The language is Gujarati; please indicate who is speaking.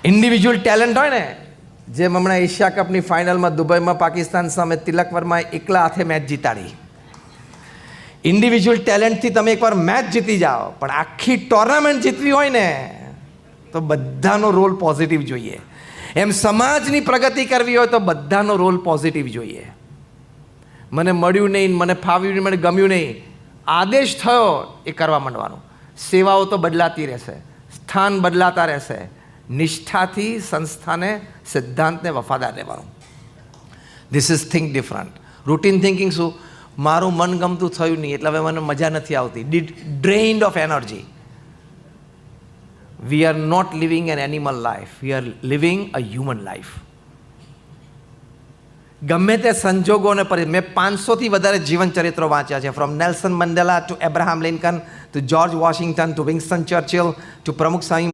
Speaker 1: ઇન્ડિવિજ્યુઅલ ટેલેન્ટ હોય ને, જેમ હમણાં એશિયા કપની ફાઇનલમાં દુબઈમાં પાકિસ્તાન સામે તિલક વર્માએ એકલા હાથે મેચ જીતાડી. ઇન્ડિવિજ્યુઅલ ટેલેન્ટથી તમે એકવાર મેચ જીતી જાઓ, પણ આખી ટોર્નામેન્ટ જીતવી હોય ને તો બધાનો રોલ પોઝિટિવ જોઈએ. એમ સમાજની પ્રગતિ કરવી હોય તો બધાનો રોલ પોઝિટિવ જોઈએ. મને મળ્યું નહીં, મને ફાવ્યું નહીં, મને ગમ્યું નહીં, આદેશ થયો એ કરવા માંડવાનું. સેવાઓ તો બદલાતી રહેશે, સ્થાન બદલાતા રહેશે. નિષ્ઠાથી સંસ્થાને, સિદ્ધાંતને વફાદાર રહેવાનું. This is think different. Routine thinking શું? મારું મનગમતું થયું નહીં એટલે હવે મને મજા નથી આવતી. Drained of energy. We are not living an animal life, we are living a human life. ગમે તે સંજોગોને મેં 500થી વધારે જીવન ચરિત્રો વાંચ્યા છે. From Nelson Mandela to Abraham Lincoln to George Washington to Winston Churchill to Pramukh Swami